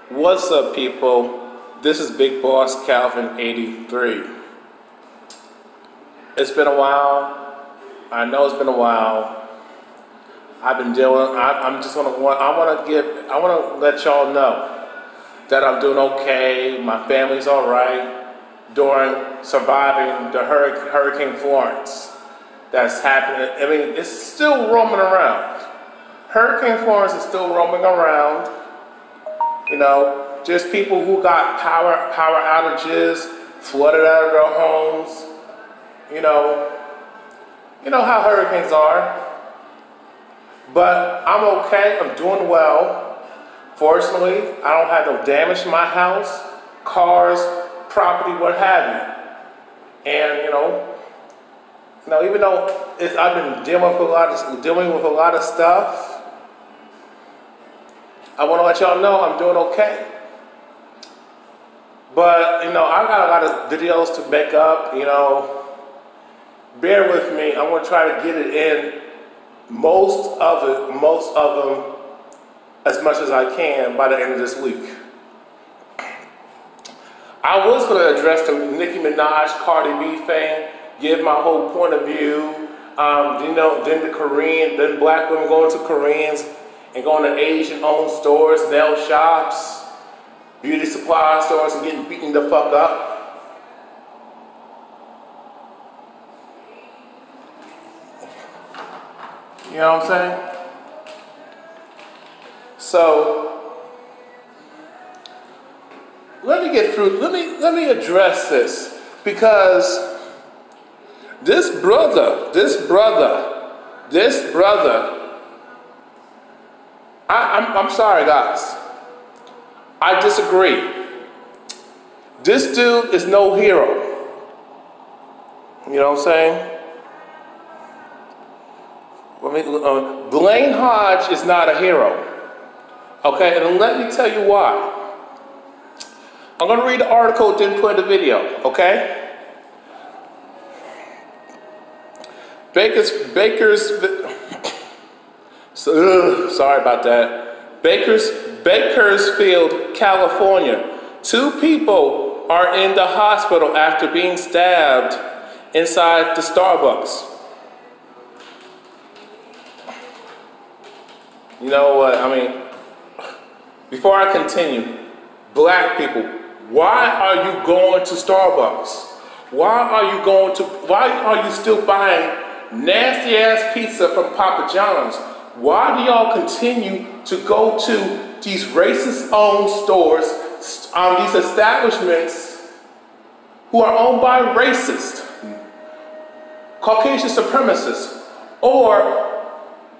What's up, people? This is Big Boss Calvin 83. It's been a while. I know it's been a while. I've been dealing. I want to let y'all know that I'm doing okay. My family's all right during surviving the Hurricane Florence that's happening. I mean, it's still roaming around. Hurricane Florence is still roaming around. You know, just people who got power outages, flooded out of their homes. You know how hurricanes are. But I'm okay. I'm doing well. Fortunately, I don't have no damage to my house, cars, property, what have you. And even though I've been dealing with a lot of stuff. I want to let y'all know I'm doing okay. But, I got a lot of videos to make up, Bear with me. I'm going to try to get it in, most of them, as much as I can by the end of this week. I was going to address the Nicki Minaj, Cardi B thing, give my whole point of view. Then black women going to Koreans, and going to Asian-owned stores, nail shops, beauty supply stores, and getting beaten the fuck up. You know what I'm saying? So, let me address this, because this brother, I'm sorry, guys. I disagree. This dude is no hero. You know what I'm saying? Blaine Hodge is not a hero. Okay, and let me tell you why. I'm going to read the article, didn't put in the video, okay? Sorry about that. Bakersfield, California. 2 people are in the hospital after being stabbed inside the Starbucks. You know what? I mean, before I continue, black people, why are you going to Starbucks? Why are you still buying nasty ass pizza from Papa John's? Why do y'all continue to go to these racist-owned stores, these establishments who are owned by racists, Caucasian supremacists, or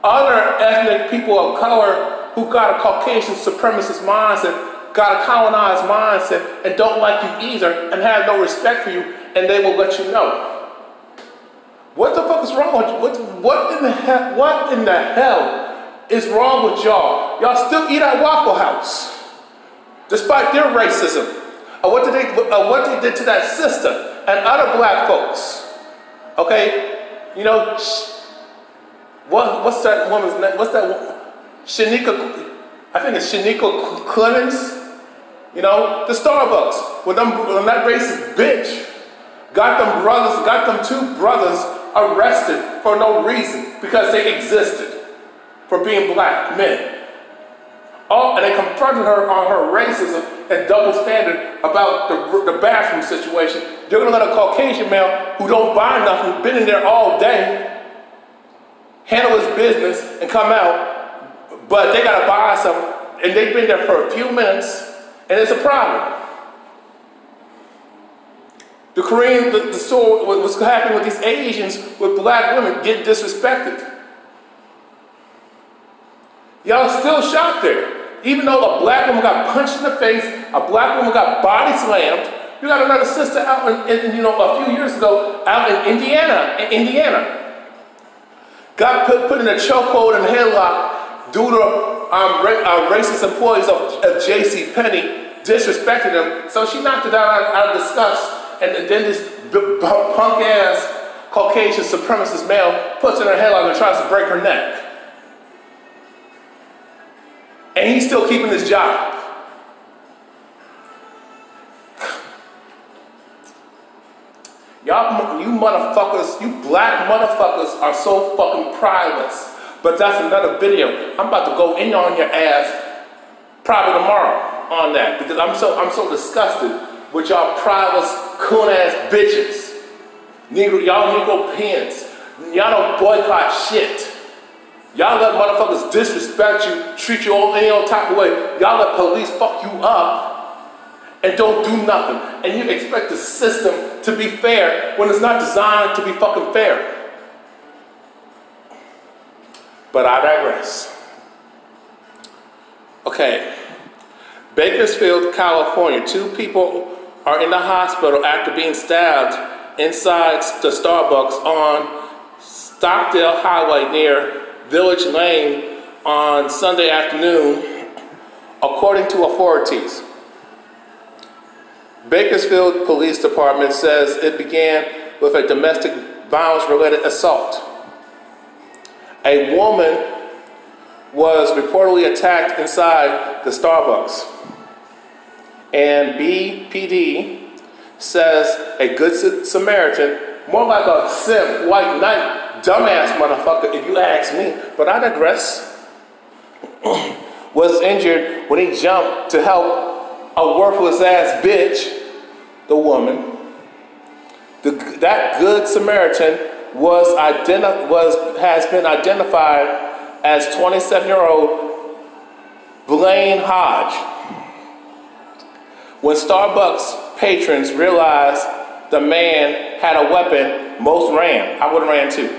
other ethnic people of color who got a Caucasian supremacist mindset, got a colonized mindset, and don't like you either, and have no respect for you, and they will let you know. What the fuck is wrong with you? What in the hell is wrong with y'all? Y'all still eat at Waffle House, despite their racism, or what they did to that sister and other black folks. Okay, what's that woman's name? What's that woman? I think it's Shanika Clemens. The Starbucks, when that racist bitch got them 2 brothers arrested for no reason because they existed for being black men. And they confronted her on her racism and double standard about the bathroom situation. You're gonna let a Caucasian male who don't buy nothing, been in there all day, handle his business and come out, but they gotta buy something, and they've been there for a few minutes, and it's a problem. The story, what's happening with these Asians, with black women getting disrespected. Y'all still shop there. Even though a black woman got punched in the face, a black woman got body slammed. You got another sister out a few years ago, out in Indiana. Got put in a chokehold and headlock due to racist employees of J.C. Penney disrespecting them. So she knocked it out of disgust. And then this punk ass Caucasian supremacist male puts in her headlock and tries to break her neck. And he's still keeping his job. Y'all, you motherfuckers, you black motherfuckers are so fucking prideless. But that's another video. I'm about to go in on your ass probably tomorrow on that because I'm so disgusted with y'all prideless coon ass bitches. Y'all Negro pins. Y'all don't boycott shit. Y'all let motherfuckers disrespect you, treat you any old type of way. Y'all let police fuck you up and don't do nothing. And you expect the system to be fair when it's not designed to be fucking fair. But I digress. Okay. Bakersfield, California. 2 people are in the hospital after being stabbed inside the Starbucks on Stockdale Highway near Village Lane on Sunday afternoon, according to authorities. Bakersfield Police Department says it began with a domestic violence-related assault. A woman was reportedly attacked inside the Starbucks. And BPD says a good Samaritan, more like a simp, white knight, dumbass motherfucker if you ask me, but I digress, was injured when he jumped to help a worthless ass bitch, the woman. That good Samaritan has been identified as 27-year-old Blaine Hodge. When Starbucks patrons realized the man had a weapon, most ran. I would have ran too.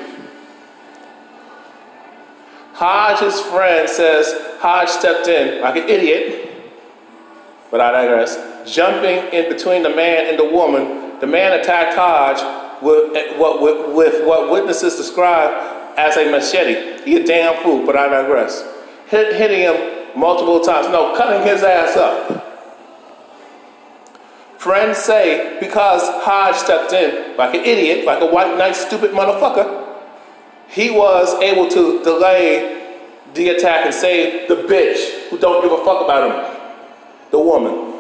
Hodge's friend says Hodge stepped in like an idiot, but I digress. Jumping in between the man and the woman, the man attacked Hodge with what witnesses describe as a machete. He a damn fool, but I digress. Hitting him multiple times. No, cutting his ass up. Friends say because Hodge stepped in like an idiot, like a white knight stupid motherfucker, he was able to delay the attack and save the bitch who don't give a fuck about him, the woman.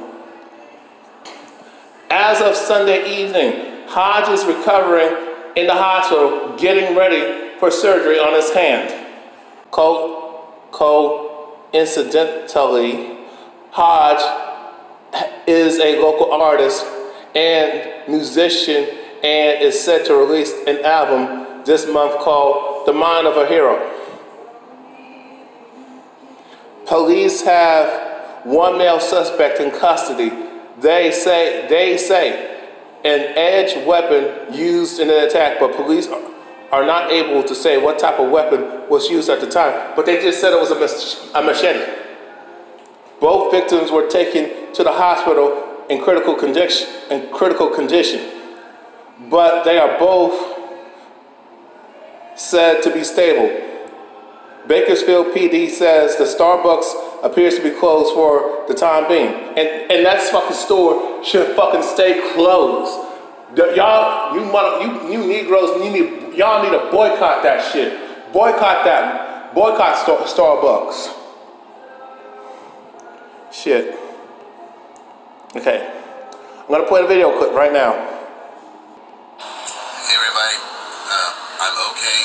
As of Sunday evening, Hodge is recovering in the hospital, getting ready for surgery on his hand. Coincidentally, Hodge is a local artist and musician and is set to release an album this month called The Mind of a Hero. Police have one male suspect in custody. They say an edged weapon used in an attack, but police are not able to say what type of weapon was used at the time, but they just said it was a machete. Both victims were taken to the hospital in critical condition, but they are both said to be stable. Bakersfield PD says the Starbucks appears to be closed for the time being, and that fucking store should fucking stay closed. Y'all, you Negroes, y'all need to boycott that shit. Boycott that. Boycott Starbucks. Shit. Okay. I'm gonna play the video clip right now. Hey everybody, I'm okay.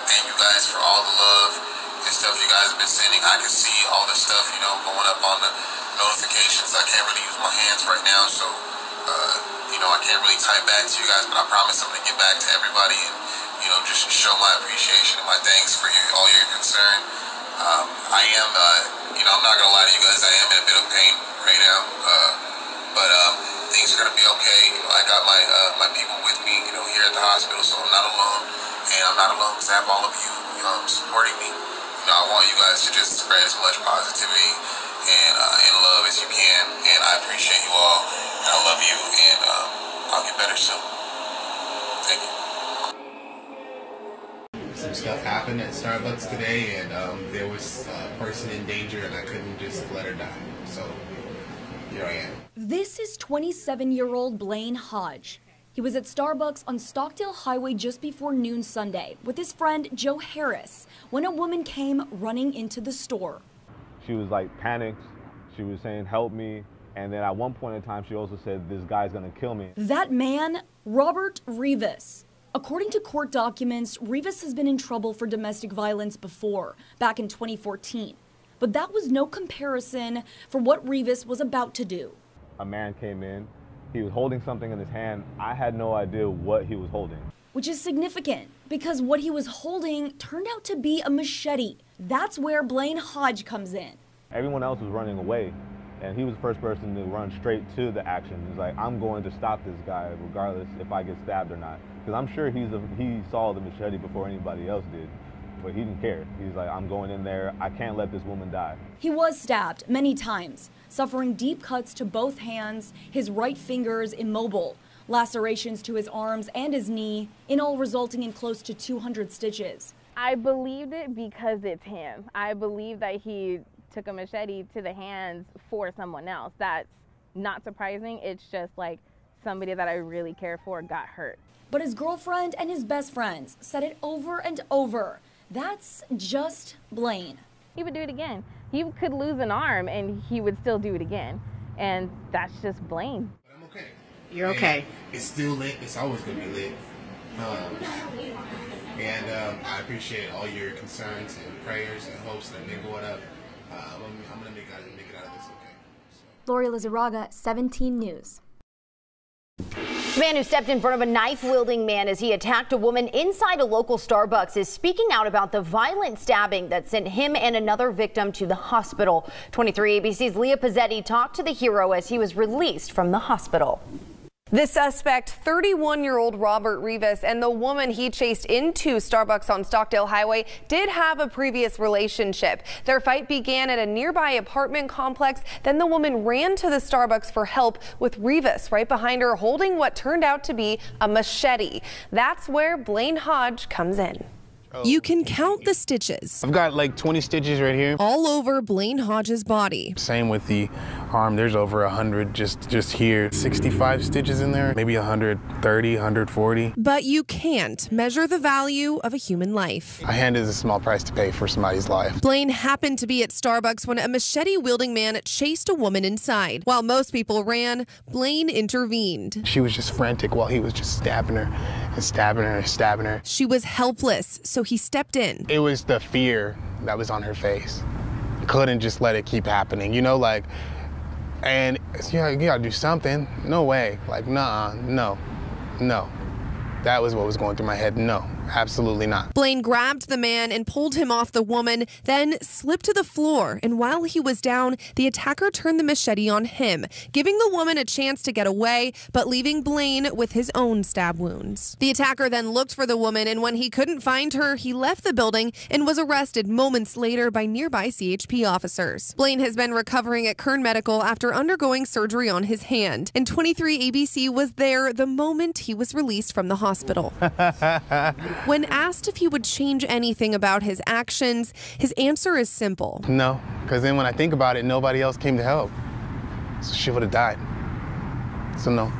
Thank you guys for all the love and stuff you guys have been sending. I can see all the stuff, going up on the notifications. I can't really use my hands right now, so I can't really type back to you guys, but I promise I'm gonna get back to everybody and just show my appreciation and my thanks for all your concern. I am, I'm not gonna lie to you guys, I am in a bit of pain right now, but things are gonna be okay. I got my people with me, here at the hospital, so I'm not alone, and I'm not alone because I have all of you supporting me. I want you guys to just spread as much positivity and love as you can, and I appreciate you all, and I love you, and I'll get better soon. Thank you. Some stuff happened at Starbucks today, and there was a person in danger, and I couldn't just let her die. So here I am. This is 27-year-old Blaine Hodge. He was at Starbucks on Stockdale Highway just before noon Sunday with his friend Joe Harris when a woman came running into the store. She was like panicked. She was saying, "Help me." And then at one point in time, she also said, this guy's gonna kill me. That man, Robert Rivas. According to court documents, Rivas has been in trouble for domestic violence before, back in 2014. But that was no comparison for what Rivas was about to do. A man came in, he was holding something in his hand. I had no idea what he was holding. Which is significant, because what he was holding turned out to be a machete. That's where Blaine Hodge comes in. Everyone else was running away, and he was the first person to run straight to the action. He's like, I'm going to stop this guy regardless if I get stabbed or not. Because I'm sure he saw the machete before anybody else did, but he didn't care. He's like, I'm going in there. I can't let this woman die. He was stabbed many times, suffering deep cuts to both hands, his right fingers immobile, lacerations to his arms and his knee, in all resulting in close to 200 stitches. I believed it because it's him. I believe that he took a machete to the hands for someone else. That's not surprising. It's just like somebody that I really care for got hurt. But his girlfriend and his best friends said it over and over. That's just Blaine. He would do it again. He could lose an arm and he would still do it again. And that's just Blaine. But I'm okay. You're okay. It's still lit. It's always going to be lit. I appreciate all your concerns and prayers and hopes that they're going up. I'm going to make it out of this okay. Lori Lizarraga, 17 News. The man who stepped in front of a knife-wielding man as he attacked a woman inside a local Starbucks is speaking out about the violent stabbing that sent him and another victim to the hospital. 23 ABC's Leah Pizzetti talked to the hero as he was released from the hospital. The suspect, 31-year-old Robert Rivas, and the woman he chased into Starbucks on Stockdale Highway did have a previous relationship. Their fight began at a nearby apartment complex. Then the woman ran to the Starbucks for help with Rivas right behind her holding what turned out to be a machete. That's where Blaine Hodge comes in. You can count the stitches. I've got like 20 stitches right here. All over Blaine Hodge's body. Same with the arm. There's over 100 just here. 65 stitches in there, maybe 130, 140. But you can't measure the value of a human life. A hand is a small price to pay for somebody's life. Blaine happened to be at Starbucks when a machete-wielding man chased a woman inside. While most people ran, Blaine intervened. She was just frantic while he was just stabbing her and stabbing her and stabbing her. She was helpless, so he stepped in. It was the fear that was on her face. Couldn't just let it keep happening, you know, like, and you gotta do something. No way, like, nah, no. That was what was going through my head. No, absolutely not. Blaine grabbed the man and pulled him off the woman, then slipped to the floor. And while he was down, the attacker turned the machete on him, giving the woman a chance to get away, but leaving Blaine with his own stab wounds. The attacker then looked for the woman, and when he couldn't find her, he left the building and was arrested moments later by nearby CHP officers. Blaine has been recovering at Kern Medical after undergoing surgery on his hand, and 23 ABC was there the moment he was released from the hospital. When asked if he would change anything about his actions, his answer is simple. No, because then when I think about it, nobody else came to help. So she would have died. So no.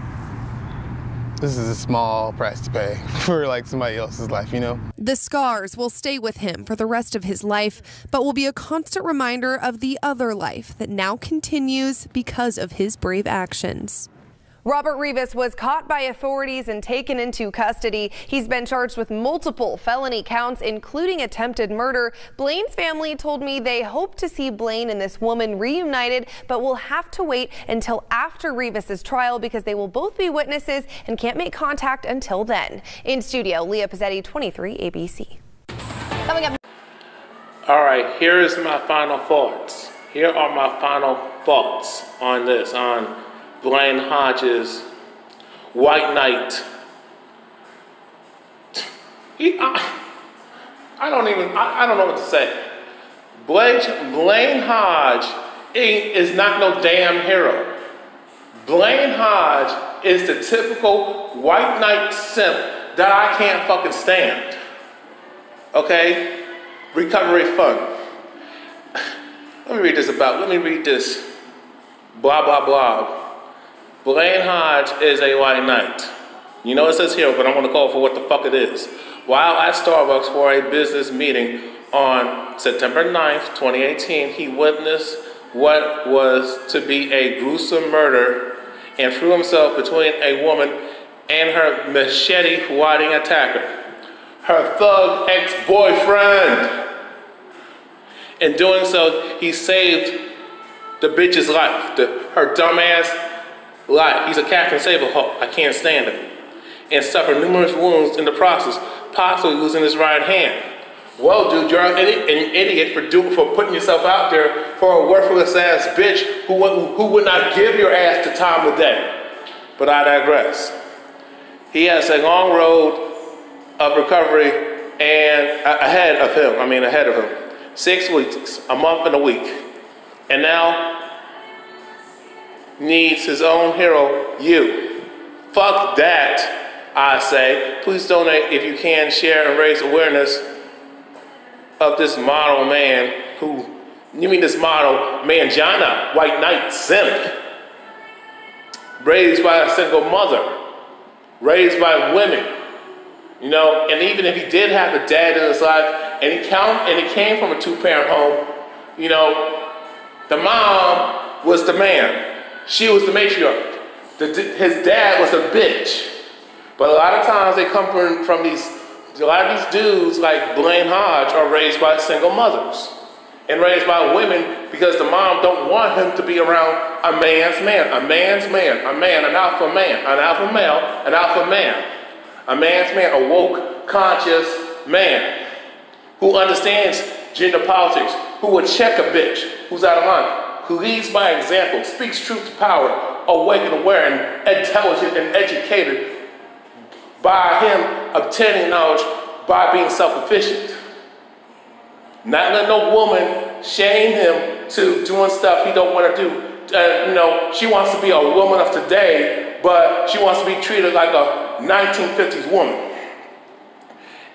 This is a small price to pay for like somebody else's life, you know? The scars will stay with him for the rest of his life, but will be a constant reminder of the other life that now continues because of his brave actions. Robert Rivas was caught by authorities and taken into custody. He's been charged with multiple felony counts, including attempted murder. Blaine's family told me they hope to see Blaine and this woman reunited, but will have to wait until after Rivas's trial because they will both be witnesses and can't make contact until then. In studio, Leah Pizzetti, 23 ABC. Coming up. All right, here is my final thoughts. Here are my final thoughts on this, on Blaine Hodge's White Knight. I don't know what to say. Blaine Hodge is not no damn hero. Blaine Hodge is the typical white knight simp that I can't fucking stand. Okay? Recovery fund. Let me read this. Blah, blah, blah. Blaine Hodge is a white knight. You know it says hero, but I'm going to call for what the fuck it is. While at Starbucks for a business meeting on September 9th, 2018, he witnessed what was to be a gruesome murder and threw himself between a woman and her machete-wielding attacker, her thug ex-boyfriend. In doing so, he saved the bitch's life, her dumbass life. He's a Captain Save-A-Hoe. I can't stand him. And suffered numerous wounds in the process, possibly losing his right hand. Well, dude, you're an idiot for putting yourself out there for a worthless ass bitch who would not give your ass the time of day. But I digress. He has a long road of recovery and ahead of him. 6 weeks, a month and a week. And now needs his own hero, you. Fuck that, I say. Please donate if you can, share and raise awareness of this model man this model manjana, white knight, simp. Raised by a single mother, raised by women, and even if he did have a dad in his life, and he came from a 2-parent home, the mom was the man. She was the matriarch. His dad was a bitch. But a lot of times they come from a lot of these dudes like Blaine Hodge are raised by single mothers and raised by women because the mom don't want him to be around a man's man, an alpha man, an alpha male, an alpha man. A man's man, a woke, conscious man who understands gender politics, who will check a bitch who's out of line, who leads by example, speaks truth to power, awake and aware and intelligent and educated by him obtaining knowledge by being self-efficient. Not letting no woman shame him to doing stuff he don't want to do. She wants to be a woman of today, but she wants to be treated like a 1950s woman.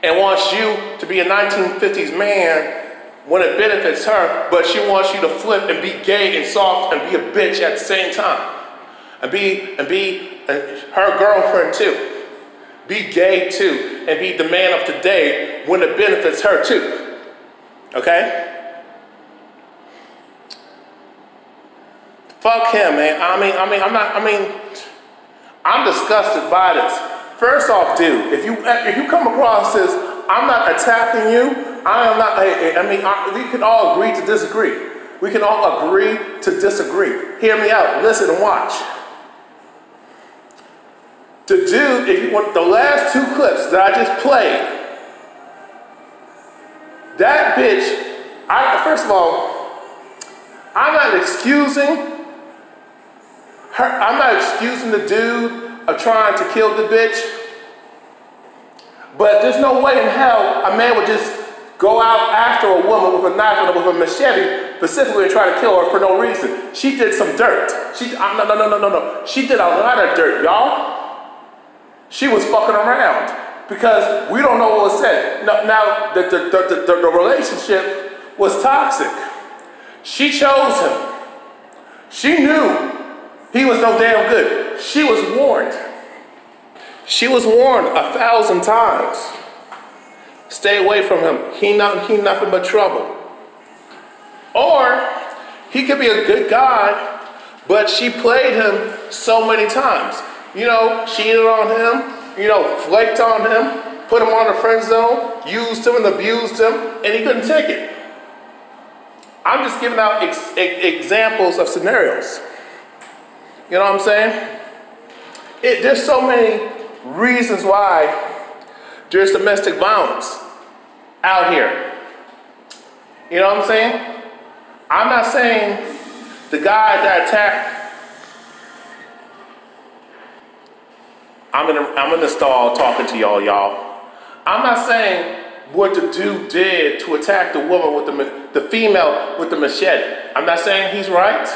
And wants you to be a 1950s man when it benefits her, but she wants you to flip and be gay and soft and be a bitch at the same time. And be her girlfriend too. Be gay too, and be the man of today when it benefits her too. Okay? Fuck him, man. I'm disgusted by this. First off, dude, if you come across this, I'm not attacking you. We can all agree to disagree. We can all agree to disagree. Hear me out. Listen and watch. The dude, if you want the last 2 clips that I just played, that bitch, first of all, I'm not excusing the dude of trying to kill the bitch, but there's no way in hell a man would just go out after a woman with a knife and with a machete specifically and try to kill her for no reason. She did some dirt. She did a lot of dirt, y'all. She was fucking around because we don't know what was said. Now the relationship was toxic. She chose him. She knew he was no damn good. She was warned. She was warned 1,000 times. Stay away from him. He nothing but trouble. Or he could be a good guy, but she played him so many times. Cheated on him, flaked on him, put him on the friend zone, used him and abused him, and he couldn't take it. I'm just giving out examples of scenarios. You know what I'm saying? There's so many reasons why there's domestic violence out here. You know what I'm saying? I'm not saying the guy that attacked. I'm in the stall talking to y'all. I'm not saying what the dude did to attack the woman with the female with the machete. I'm not saying he's right,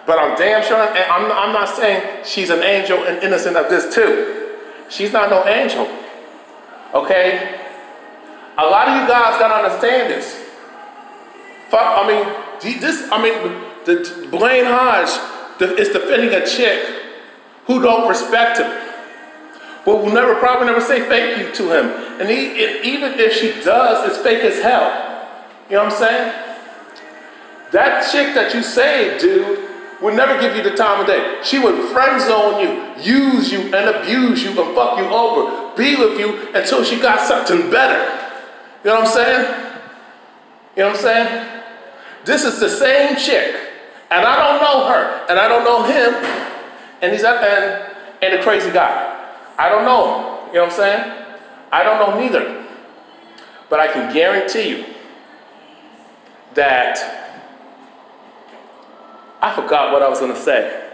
but I'm damn sure, and I'm not saying she's an angel and innocent of this too. She's not no angel, okay? A lot of you guys gotta understand this. The Blaine Hodge is defending a chick who don't respect him. But will probably never say thank you to him. And even if she does, it's fake as hell. You know what I'm saying? That chick that you saved, dude, would never give you the time of day. She would friend zone you, use you, and abuse you, and fuck you over. Be with you until she got something better. You know what I'm saying? You know what I'm saying? This is the same chick, and I don't know her, and I don't know him, and he's and the crazy guy. I don't know him. You know what I'm saying? I don't know neither. But I can guarantee you that I forgot what I was going to say.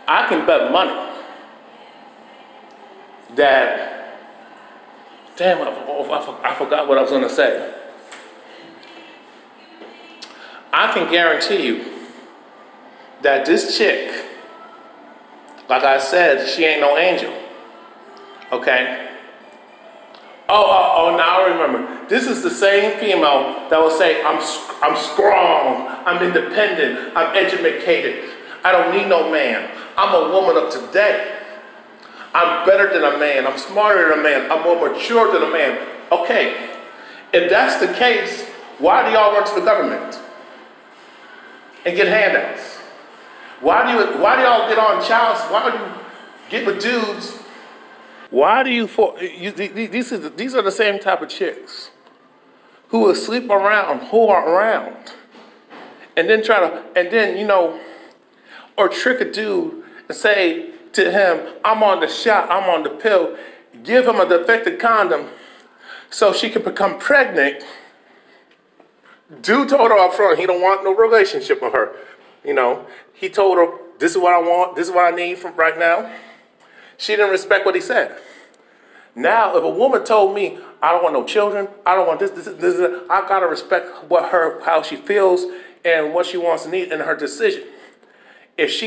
I can bet money that, damn, I forgot what I was going to say. I can guarantee you that this chick, like I said, she ain't no angel. Okay? Oh, now I remember. This is the same female that will say, I'm strong, I'm independent, I'm educated, I don't need no man. I'm a woman of today. I'm better than a man, I'm smarter than a man, I'm more mature than a man. Okay, if that's the case, why do y'all run to the government and get handouts? Why do y'all get on why do you get with dudes? Why do these are the same type of chicks who will sleep around, who are around, and then you know, or trick a dude and say to him, I'm on the shot, I'm on the pill, give him a defective condom so she can become pregnant. Dude told her up front he don't want no relationship with her. You know, he told her, this is what I want, this is what I need from right now. She didn't respect what he said. Now, if a woman told me, I don't want no children, I don't want this, I gotta respect how she feels and what she wants to need in her decision. If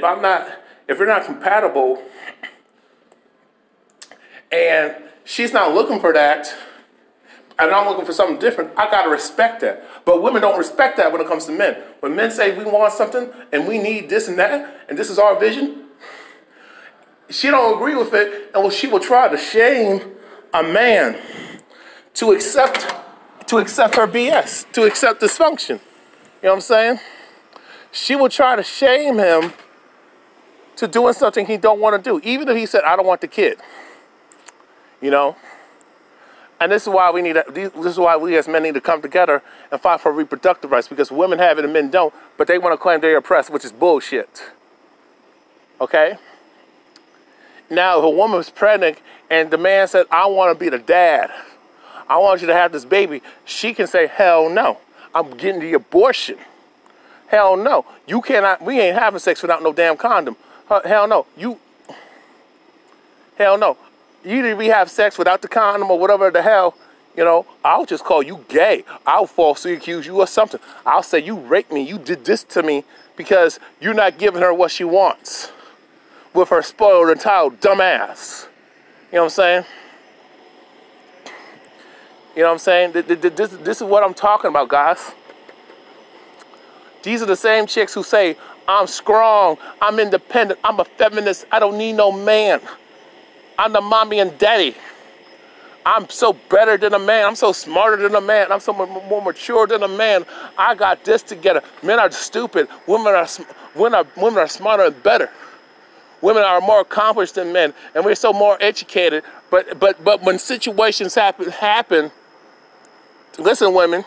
we're not compatible and she's not looking for that, and I'm looking for something different, I gotta respect that. But women don't respect that when it comes to men. When men say we want something and we need this and that, and this is our vision, she don't agree with it, and she will try to shame a man to accept her BS, to accept dysfunction. You know what I'm saying? She will try to shame him to doing something he don't want to do, even if he said, I don't want the kid. You know? And this is why we as men need to come together and fight for reproductive rights, because women have it and men don't, but they want to claim they're oppressed, which is bullshit. Okay? Now, if a woman's pregnant and the man said, I want to be the dad, I want you to have this baby, she can say, hell no, I'm getting the abortion. Hell no, you cannot, we ain't having sex without no damn condom. Hell no, hell no. Either we have sex without the condom or whatever the hell, you know, I'll just call you gay. I'll falsely accuse you of something. I'll say you raped me, you did this to me because you're not giving her what she wants with her spoiled and entitled dumb ass. You know what I'm saying? You know what I'm saying? This is what I'm talking about, guys. These are the same chicks who say, I'm strong, I'm independent, I'm a feminist, I don't need no man. I'm the mommy and daddy. I'm so better than a man. I'm so smarter than a man. I'm so more mature than a man. I got this together. Men are stupid. Women are smarter and better. Women are more accomplished than men, and we're so more educated. But when situations happen, listen, women,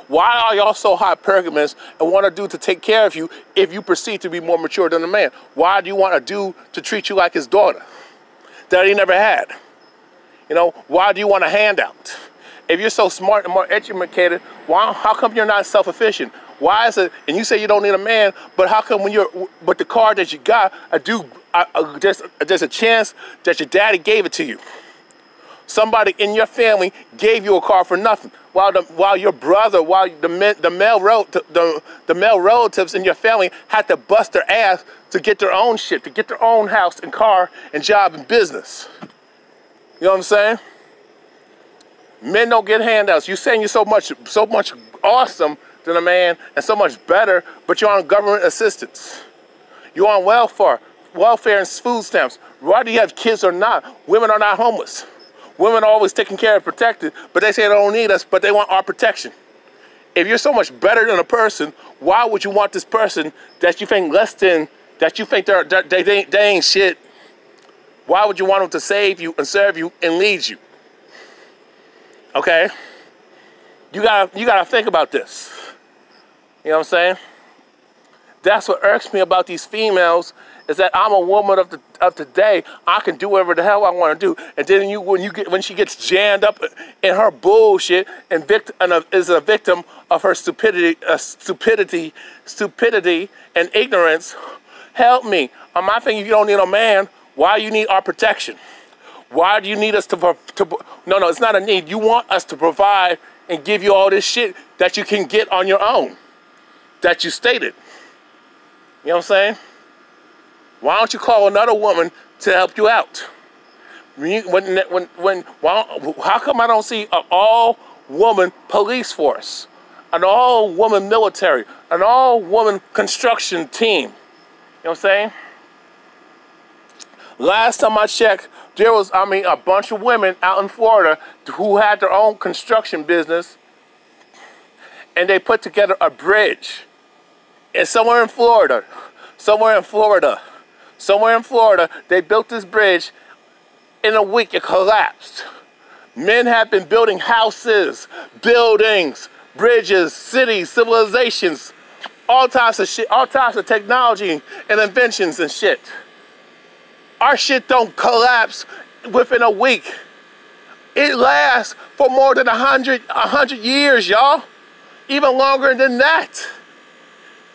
why are y'all so hypergamous and want a dude to take care of you if you perceive to be more mature than a man? Why do you want a dude to treat you like his daughter that he never had? You know, why do you want a handout? If you're so smart and more educated, how come you're not self-efficient? Why is it, and you say you don't need a man, but how come but the car that you got, there's a chance that your daddy gave it to you. Somebody in your family gave you a car for nothing, while your brother, the male relatives in your family had to bust their ass to get their own shit, to get their own house and car and job and business. You know what I'm saying? Men don't get handouts. You saying you're so much awesome than a man and so much better, but you're on government assistance. You're on welfare and food stamps. Whether you have kids or not, women are not homeless. Women are always taken care of, protected, but they say they don't need us, but they want our protection. If you're so much better than a person, why would you want this person that you think less than, that you think they ain't shit? Why would you want them to save you and serve you and lead you? Okay? You gotta think about this. You know what I'm saying? That's what irks me about these females, is that I'm a woman of today. I can do whatever the hell I want to do. And then when she gets jammed up in her bullshit and is a victim of her stupidity and ignorance, help me. I'm not thinking you don't need a man. Why do you need our protection? Why do you need us to no, it's not a need. You want us to provide and give you all this shit that you can get on your own, that you stated. You know what I'm saying? Why don't you call another woman to help you out? How come I don't see an all-woman police force, an all-woman military, an all-woman construction team? You know what I'm saying? Last time I checked, there was, a bunch of women out in Florida who had their own construction business, and they put together a bridge. And somewhere in Florida, they built this bridge. In a week, it collapsed. Men have been building houses, buildings, bridges, cities, civilizations, all types of shit, all types of technology and inventions and shit. Our shit don't collapse within a week. It lasts for more than 100 years, y'all. Even longer than that.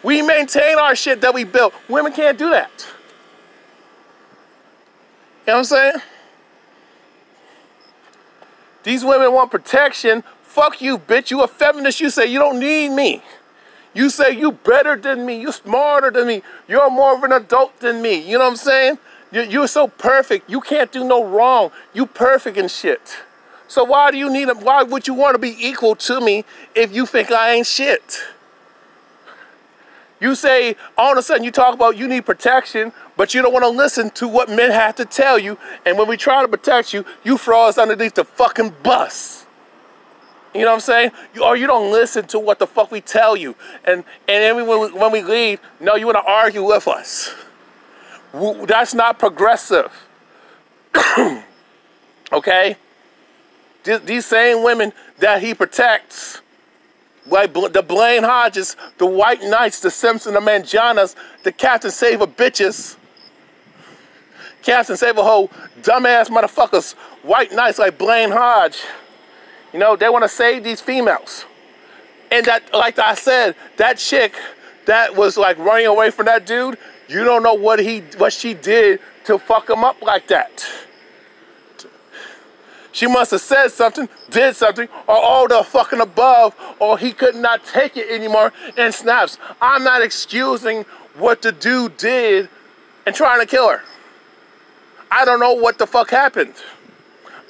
We maintain our shit that we built. Women can't do that. You know what I'm saying? These women want protection. Fuck you, bitch. You a feminist. You say you don't need me. You say you better than me. You smarter than me. You're more of an adult than me. You know what I'm saying? You're so perfect. You can't do no wrong. You perfect and shit. So why do you need them? Why would you want to be equal to me if you think I ain't shit? You say, all of a sudden you talk about you need protection, but you don't want to listen to what men have to tell you. And when we try to protect you, you throw us underneath the fucking bus. You know what I'm saying? Or you don't listen to what the fuck we tell you. And then when we leave, no, you want to argue with us. That's not progressive. Okay? These same women that he protects, like the Blaine Hodges, the White Knights, the Simpson, the Manjanas, the Captain Save-A-Bitches, Captain Save-A-Hoe, dumbass motherfuckers, White Knights like Blaine Hodge, you know, they want to save these females. And that, like I said, that chick that was like running away from that dude, you don't know what she did to fuck him up like that. She must have said something, did something, or all the fucking above, or he could not take it anymore and snaps. I'm not excusing what the dude did and trying to kill her. I don't know what the fuck happened.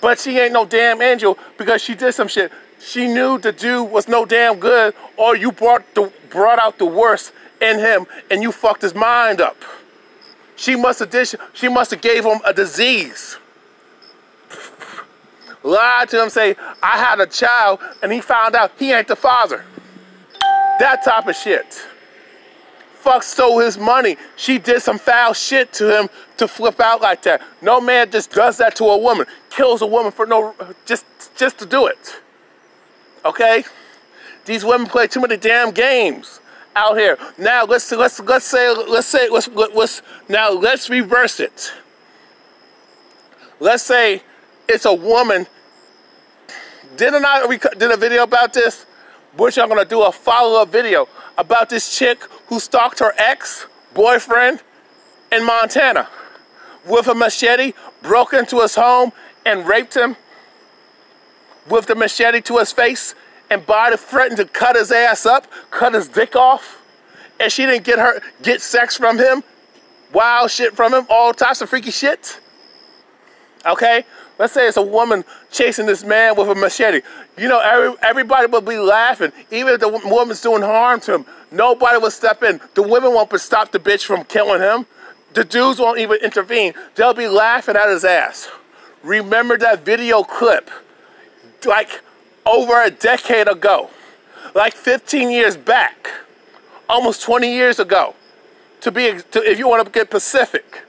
But she ain't no damn angel because she did some shit. She knew the dude was no damn good, or you brought out the worst in him and you fucked his mind up. She must have gave him a disease. Lied to him, say, I had a child, and he found out he ain't the father. That type of shit. Fuck stole his money. She did some foul shit to him to flip out like that. No man just does that to a woman. Kills a woman for just to do it. Okay? These women play too many damn games out here. Now let's reverse it. Let's say it's a woman. Didn't I did a video about this? Which I'm gonna do a follow-up video about this chick who stalked her ex-boyfriend in Montana with a machete, broke into his home and raped him with the machete to his face, and threatened to cut his ass up, cut his dick off, and she didn't get sex from him, wild shit from him, all types of freaky shit. Okay? Let's say it's a woman chasing this man with a machete. You know, everybody will be laughing. Even if the woman's doing harm to him, nobody will step in. The women won't stop the bitch from killing him. The dudes won't even intervene. They'll be laughing at his ass. Remember that video clip, like over a decade ago, like 15 years back, almost 20 years ago, if you want to get Pacific.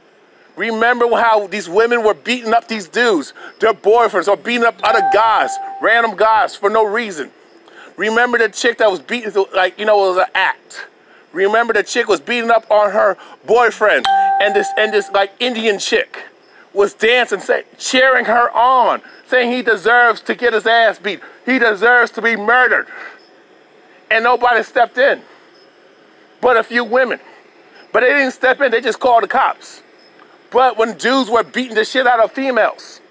Remember how these women were beating up these dudes, their boyfriends, or beating up other guys, random guys, for no reason. Remember the chick that was beating, like, you know, it was an act. Remember the chick was beating up on her boyfriend, and this like Indian chick was dancing, cheering her on, saying he deserves to get his ass beat. He deserves to be murdered. And nobody stepped in, but a few women. But they didn't step in, they just called the cops. But when dudes were beating the shit out of females,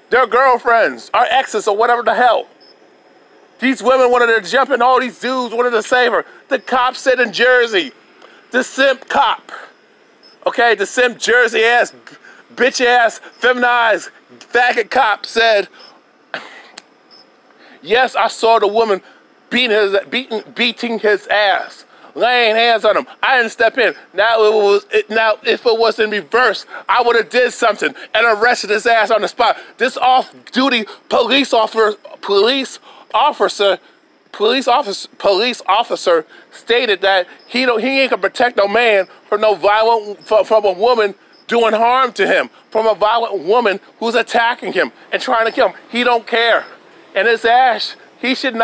their girlfriends, or exes, or whatever the hell, these women wanted to jump in, all these dudes wanted to save her. The cop said in Jersey, the simp cop, okay, the simp Jersey ass, bitch ass, feminized, faggot cop said, yes, I saw the woman beating his ass, laying hands on him. I didn't step in. Now if it was in reverse, I would have did something and arrested his ass on the spot. This off-duty police officer stated that he ain't gonna protect no man from from a woman doing harm to him, from a violent woman who's attacking him and trying to kill him. He don't care. And his ass, he should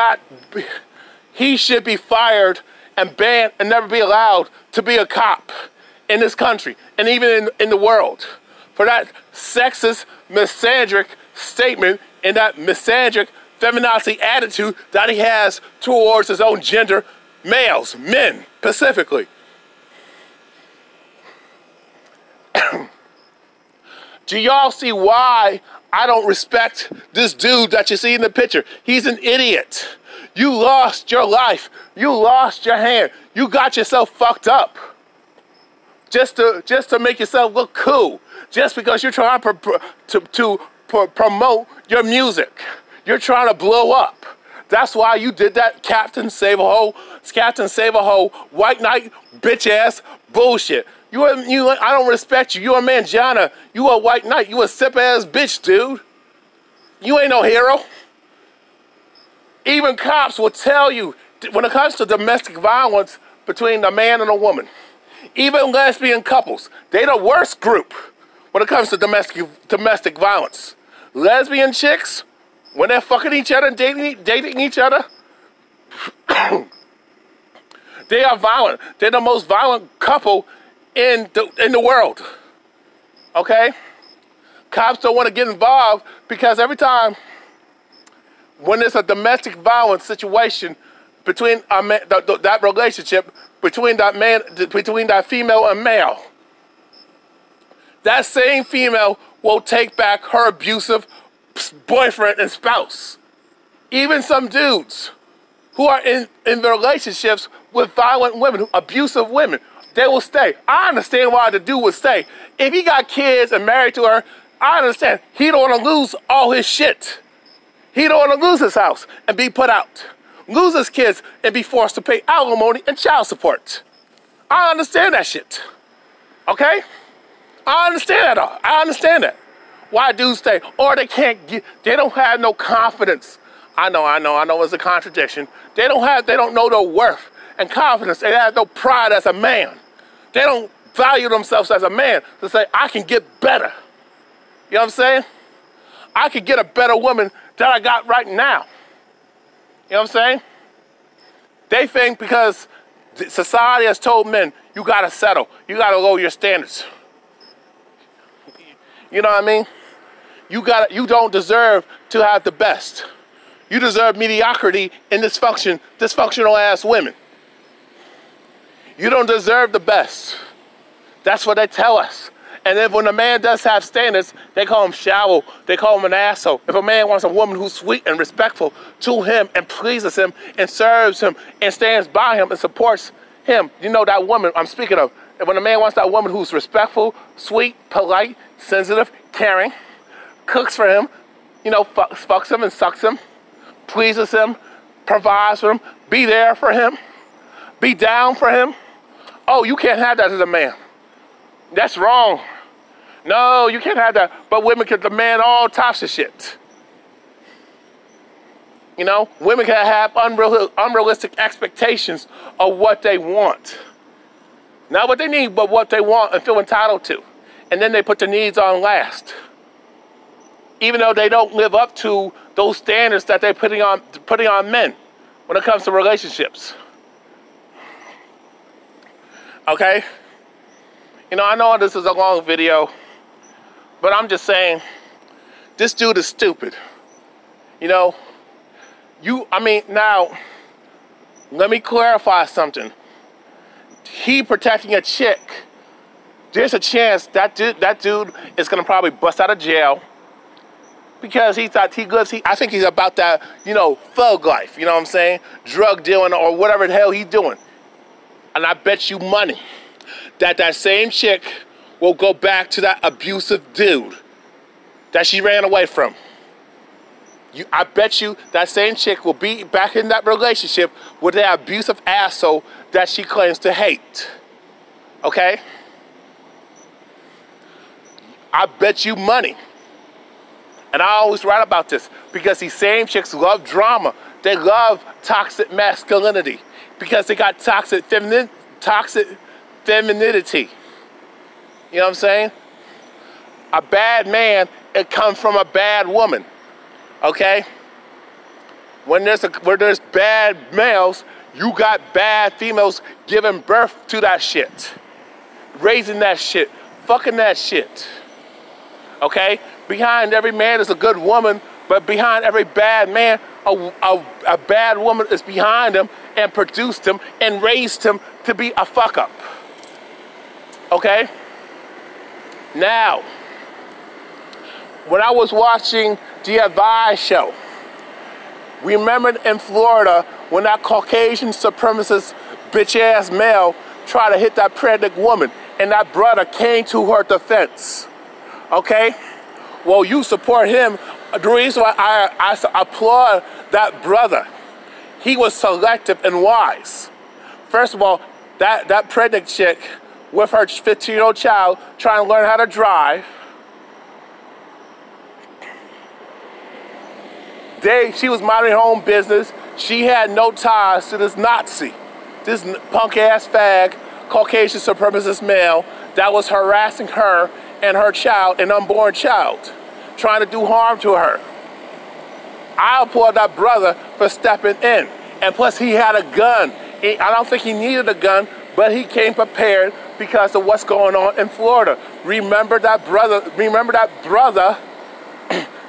be fired and banned and never be allowed to be a cop in this country and even in the world for that sexist, misandric statement and that misandric feminazi attitude that he has towards his own gender, males, men, specifically. Do y'all see why I don't respect this dude that you see in the picture? He's an idiot. You lost your life. You lost your hand. You got yourself fucked up. Just to make yourself look cool. Just because you're trying to promote your music. You're trying to blow up. That's why you did that Captain Save-A-Hoe, white knight, bitch ass bullshit. I don't respect you. You a manjana. You a white knight. You a sip ass bitch, dude. You ain't no hero. Even cops will tell you when it comes to domestic violence between a man and a woman, even lesbian couples, they the worst group when it comes to domestic violence. Lesbian chicks, when they're fucking each other and dating each other, they are violent. They're the most violent couple in the world. Okay? Cops don't want to get involved because every time when there's a domestic violence situation between that relationship between that female and male, that same female will take back her abusive boyfriend and spouse. Even some dudes who are in relationships with violent women, abusive women, they will stay. I understand why the dude would stay. If he got kids and married to her, I understand. He don't want to lose all his shit. He don't want to lose his house and be put out. Lose his kids and be forced to pay alimony and child support. I understand that shit. Okay? I understand that all. I understand that. Why dudes stay? Or they don't have no confidence. I know it's a contradiction. They don't know their worth and confidence. They have no pride as a man. They don't value themselves as a man to say, I can get better. You know what I'm saying? I could get a better woman than I got right now. You know what I'm saying? They think because society has told men, you gotta settle. You gotta lower your standards. You know what I mean? You don't deserve to have the best. You deserve mediocrity and dysfunctional ass women. You don't deserve the best. That's what they tell us. And then when a man does have standards, they call him shallow. They call him an asshole. If a man wants a woman who's sweet and respectful to him and pleases him and serves him and stands by him and supports him, you know that woman I'm speaking of. And when a man wants that woman who's respectful, sweet, polite, sensitive, caring, cooks for him, you know, fucks him and sucks him, pleases him, provides for him, be there for him, be down for him. Oh, you can't have that as a man. That's wrong. No, you can't have that. But women can demand all types of shit. You know, women can have unrealistic expectations of what they want. Not what they need, but what they want and feel entitled to. And then they put their needs on last. Even though they don't live up to those standards that they're putting on men when it comes to relationships. Okay? You know, I know this is a long video, but I'm just saying, this dude is stupid. You know, now, let me clarify something. He protecting a chick. There's a chance that dude is gonna probably bust out of jail because I think he's about that, you know, thug life, you know what I'm saying? Drug dealing or whatever the hell he's doing. And I bet you money that same chick will go back to that abusive dude that she ran away from. I bet you that same chick will be back in that relationship with that abusive asshole that she claims to hate. Okay? I bet you money. And I always write about this because these same chicks love drama. They love toxic masculinity because they got toxic femininity. You know what I'm saying? A bad man, it comes from a bad woman. Okay? When there's bad males, you got bad females giving birth to that shit. Raising that shit. Fucking that shit. Okay? Behind every man is a good woman, but behind every bad man, a bad woman is behind him and produced him and raised him to be a fuck up. Okay? Now, when I was watching the Advice show, remember in Florida when that Caucasian supremacist bitch-ass male tried to hit that pregnant woman and that brother came to her defense? Okay? Well, you support him. The reason why I applaud that brother, he was selective and wise. First of all, that pregnant chick with her 15-year-old child trying to learn how to drive, she was minding her own business. She had no ties to this Nazi, this punk-ass fag, Caucasian supremacist male that was harassing her and her child, an unborn child, trying to do harm to her. I applaud that brother for stepping in. And plus, he had a gun. I don't think he needed a gun, but he came prepared because of what's going on in Florida. Remember that brother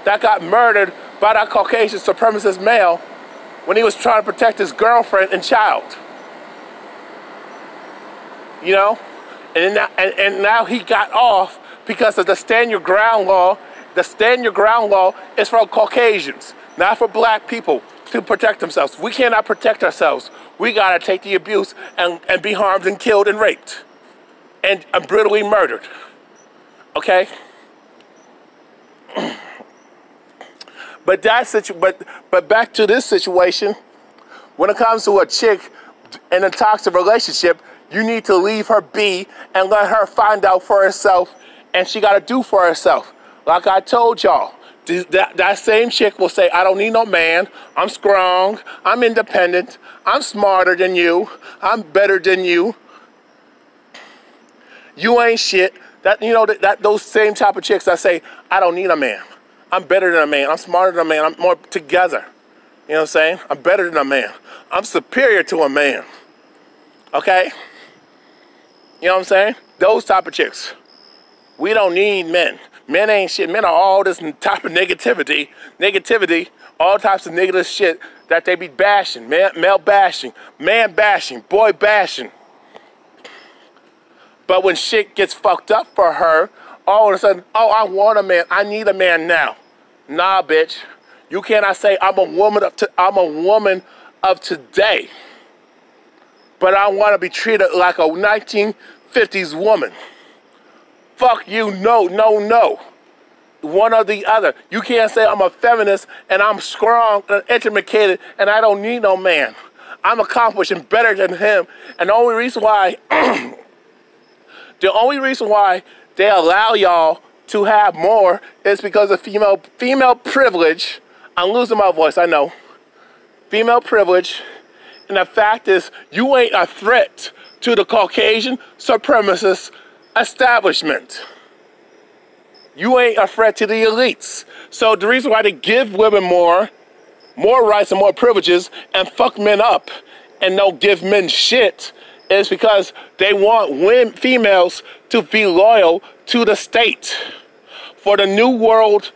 that got murdered by that Caucasian supremacist male when he was trying to protect his girlfriend and child. You know? And now he got off because of the stand your ground law. The stand your ground law is for Caucasians, not for black people to protect themselves. We cannot protect ourselves. We gotta take the abuse and be harmed and killed and raped and brutally murdered. Okay? But back to this situation, when it comes to a chick in a toxic relationship, you need to leave her be and let her find out for herself, and she got to do for herself. Like I told y'all, that same chick will say, I don't need no man, I'm strong, I'm independent, I'm smarter than you, I'm better than you, you ain't shit. Those same type of chicks that say, I don't need a man, I'm better than a man, I'm smarter than a man, I'm more together. You know what I'm saying? I'm better than a man. I'm superior to a man. Okay? You know what I'm saying? Those type of chicks. We don't need men. Men ain't shit. Men are all this type of negativity, all types of negative shit that they be bashing. Male bashing, man bashing, boy bashing. But when shit gets fucked up for her, all of a sudden, oh, I want a man. I need a man now. Nah, bitch. You cannot say I'm a woman of today, but I want to be treated like a 1950s woman. Fuck you, no. One or the other. You can't say I'm a feminist and I'm strong and educated and I don't need no man. I'm accomplished and better than him. And the only reason why they allow y'all to have more is because of female privilege. I'm losing my voice, I know. female privilege, and the fact is you ain't a threat to the Caucasian supremacist establishment. You ain't a threat to the elites. So the reason why they give women more rights and more privileges and fuck men up and don't give men shit is because they want females to be loyal to the state for the new world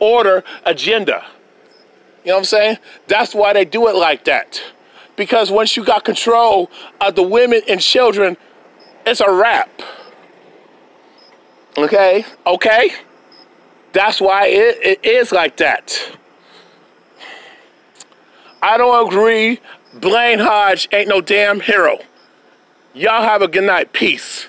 order agenda. You know what I'm saying? That's why they do it like that. Because once you got control of the women and children, it's a wrap. Okay? Okay? That's why it is like that. I don't agree. Blaine Hodge ain't no damn hero. Y'all have a good night. Peace.